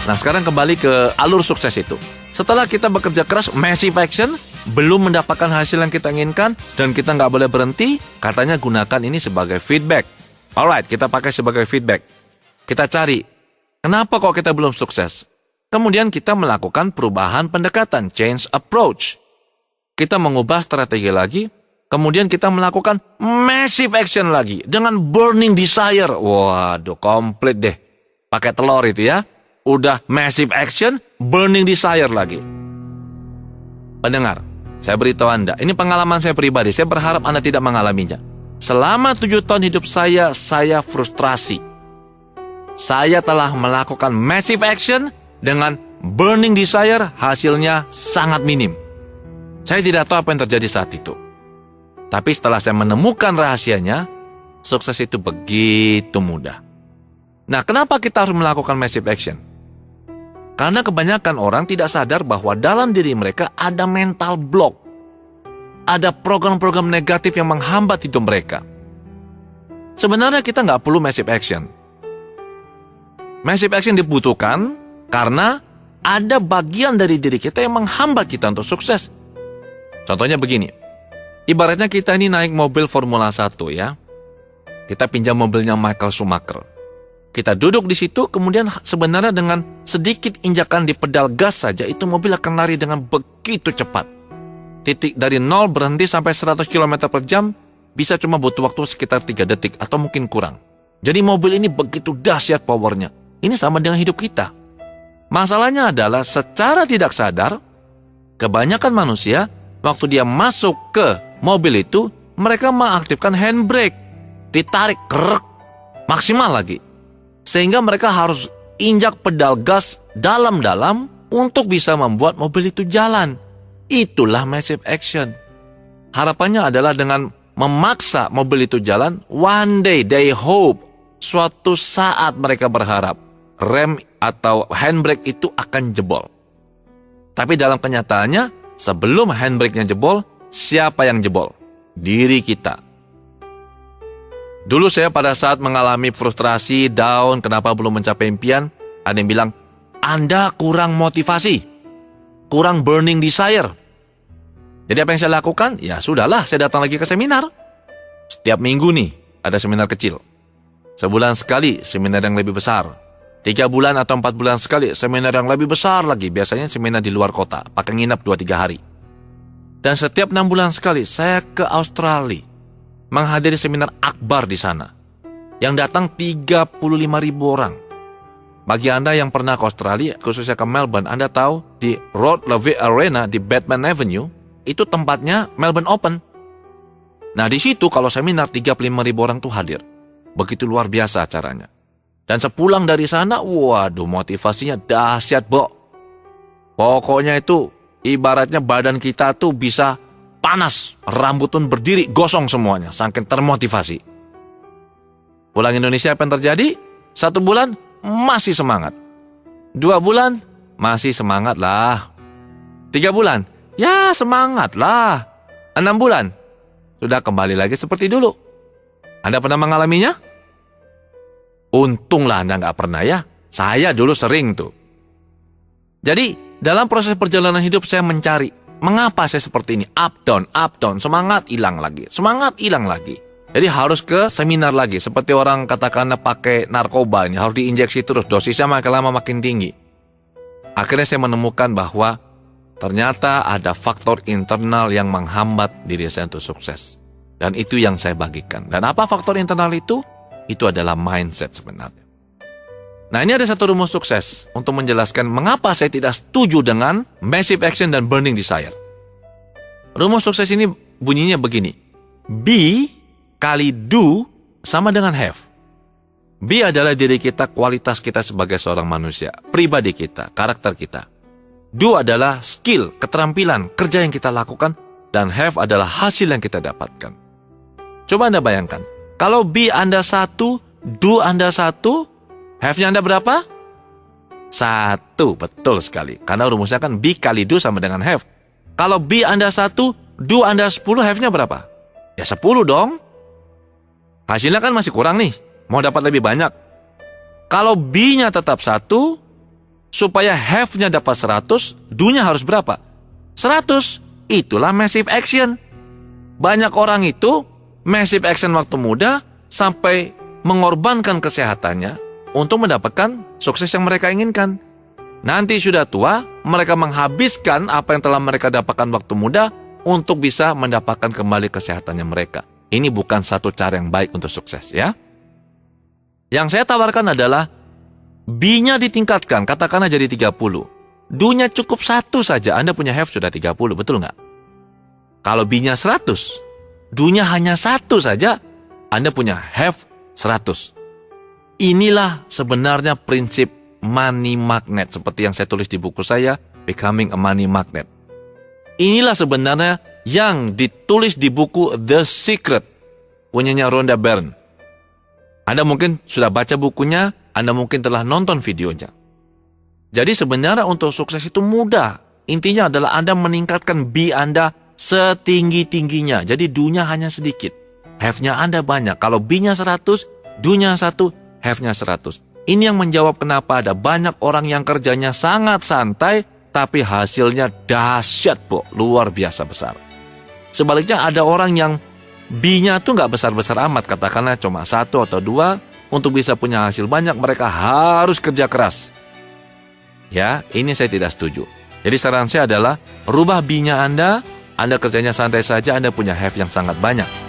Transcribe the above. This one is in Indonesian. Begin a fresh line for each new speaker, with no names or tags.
Nah, sekarang kembali ke alur sukses itu. Setelah kita bekerja keras, massive action, belum mendapatkan hasil yang kita inginkan, dan kita nggak boleh berhenti, katanya gunakan ini sebagai feedback. Alright, kita pakai sebagai feedback. Kita cari, kenapa kok kita belum sukses? Kemudian kita melakukan perubahan pendekatan, change approach. Kita mengubah strategi lagi, kemudian kita melakukan massive action lagi, dengan burning desire. Waduh, komplit deh. Pakai telur itu ya. Udah massive action, burning desire lagi. Pendengar, saya beritahu Anda, ini pengalaman saya pribadi, saya berharap Anda tidak mengalaminya. Selama 7 tahun hidup saya frustrasi. Saya telah melakukan massive action dengan burning desire, hasilnya sangat minim. Saya tidak tahu apa yang terjadi saat itu. Tapi setelah saya menemukan rahasianya, sukses itu begitu mudah. Nah, kenapa kita harus melakukan massive action? Karena kebanyakan orang tidak sadar bahwa dalam diri mereka ada mental block. Ada program-program negatif yang menghambat hidup mereka. Sebenarnya kita nggak perlu massive action. Massive action dibutuhkan karena ada bagian dari diri kita yang menghambat kita untuk sukses. Contohnya begini. Ibaratnya kita ini naik mobil Formula 1 ya. Kita pinjam mobilnya Michael Schumacher. Kita duduk di situ, kemudian sebenarnya dengan sedikit injakan di pedal gas saja, itu mobil akan lari dengan begitu cepat. Titik dari 0 berhenti sampai 100 km per jam, bisa cuma butuh waktu sekitar 3 detik atau mungkin kurang. Jadi mobil ini begitu dahsyat powernya. Ini sama dengan hidup kita. Masalahnya adalah secara tidak sadar, kebanyakan manusia, waktu dia masuk ke mobil itu, mereka mengaktifkan handbrake. Ditarik, krek, maksimal lagi. Sehingga mereka harus injak pedal gas dalam-dalam untuk bisa membuat mobil itu jalan. Itulah massive action. Harapannya adalah dengan memaksa mobil itu jalan, one day they hope, suatu saat mereka berharap, rem atau handbrake itu akan jebol. Tapi dalam kenyataannya, sebelum handbrake-nya jebol, siapa yang jebol? Diri kita. Dulu saya pada saat mengalami frustrasi, down, kenapa belum mencapai impian, ada yang bilang, Anda kurang motivasi, kurang burning desire. Jadi apa yang saya lakukan? Ya sudahlah, saya datang lagi ke seminar. Setiap minggu nih, ada seminar kecil. Sebulan sekali, seminar yang lebih besar. 3 bulan atau 4 bulan sekali, seminar yang lebih besar lagi. Biasanya seminar di luar kota, pakai nginap 2-3 hari. Dan setiap 6 bulan sekali, saya ke Australia. Menghadiri seminar akbar di sana. Yang datang 35.000 orang. Bagi Anda yang pernah ke Australia, khususnya ke Melbourne, Anda tahu di Rod Laver Arena di Batman Avenue, itu tempatnya Melbourne Open. Nah di situ kalau seminar 35.000 orang tuh hadir. Begitu luar biasa acaranya. Dan sepulang dari sana, waduh motivasinya dahsyat, Bo. Pokoknya itu ibaratnya badan kita tuh bisa panas, rambut pun berdiri, gosong semuanya, saking termotivasi. Pulang Indonesia apa yang terjadi? 1 bulan, masih semangat. 2 bulan, masih semangat lah. 3 bulan, ya semangat lah. 6 bulan, sudah kembali lagi seperti dulu. Anda pernah mengalaminya? Untunglah Anda nggak pernah ya. Saya dulu sering tuh. Jadi, dalam proses perjalanan hidup saya mencari, mengapa saya seperti ini? Up, down, semangat hilang lagi, semangat hilang lagi. Jadi harus ke seminar lagi, seperti orang katakanlah pakai narkoba ini, harus diinjeksi terus, dosisnya makin lama makin tinggi. Akhirnya saya menemukan bahwa ternyata ada faktor internal yang menghambat diri saya untuk sukses. Dan itu yang saya bagikan. Dan apa faktor internal itu? Itu adalah mindset sebenarnya. Nah ini ada satu rumus sukses untuk menjelaskan mengapa saya tidak setuju dengan massive action dan burning desire. Rumus sukses ini bunyinya begini. Be kali do sama dengan have. Be adalah diri kita, kualitas kita sebagai seorang manusia, pribadi kita, karakter kita. Do adalah skill, keterampilan, kerja yang kita lakukan. Dan have adalah hasil yang kita dapatkan. Coba Anda bayangkan, kalau be Anda 1, do Anda 1, have-nya Anda berapa? 1, betul sekali. Karena rumusnya kan be kali do sama dengan have. Kalau be Anda 1, do Anda 10, have-nya berapa? Ya 10 dong. Hasilnya kan masih kurang nih. Mau dapat lebih banyak. Kalau be-nya tetap 1, supaya have-nya dapat 100, do-nya harus berapa? 100. Itulah massive action. Banyak orang itu massive action waktu muda sampai mengorbankan kesehatannya untuk mendapatkan sukses yang mereka inginkan. Nanti sudah tua, mereka menghabiskan apa yang telah mereka dapatkan waktu muda untuk bisa mendapatkan kembali kesehatannya mereka. Ini bukan satu cara yang baik untuk sukses, ya. Yang saya tawarkan adalah B-nya ditingkatkan, katakanlah jadi 30. Do-nya cukup 1 saja, Anda punya have sudah 30, betul nggak? Kalau B-nya 100, do-nya hanya 1 saja, Anda punya have 100. Inilah sebenarnya prinsip money magnet, seperti yang saya tulis di buku saya, Becoming a Money Magnet. Inilah sebenarnya yang ditulis di buku The Secret, punyanya Rhonda Byrne. Anda mungkin sudah baca bukunya, Anda mungkin telah nonton videonya. Jadi sebenarnya untuk sukses itu mudah. Intinya adalah Anda meningkatkan B Anda setinggi-tingginya. Jadi do-nya hanya sedikit. Have-nya Anda banyak. Kalau B-nya 100, do-nya 1, have-nya 100. Ini yang menjawab kenapa ada banyak orang yang kerjanya sangat santai, tapi hasilnya dahsyat, luar biasa besar. Sebaliknya ada orang yang B-nya tuh nggak besar-besar amat, katakanlah cuma 1 atau 2, untuk bisa punya hasil banyak mereka harus kerja keras. Ya, ini saya tidak setuju. Jadi saran saya adalah rubah B-nya Anda kerjanya santai saja, Anda punya have yang sangat banyak.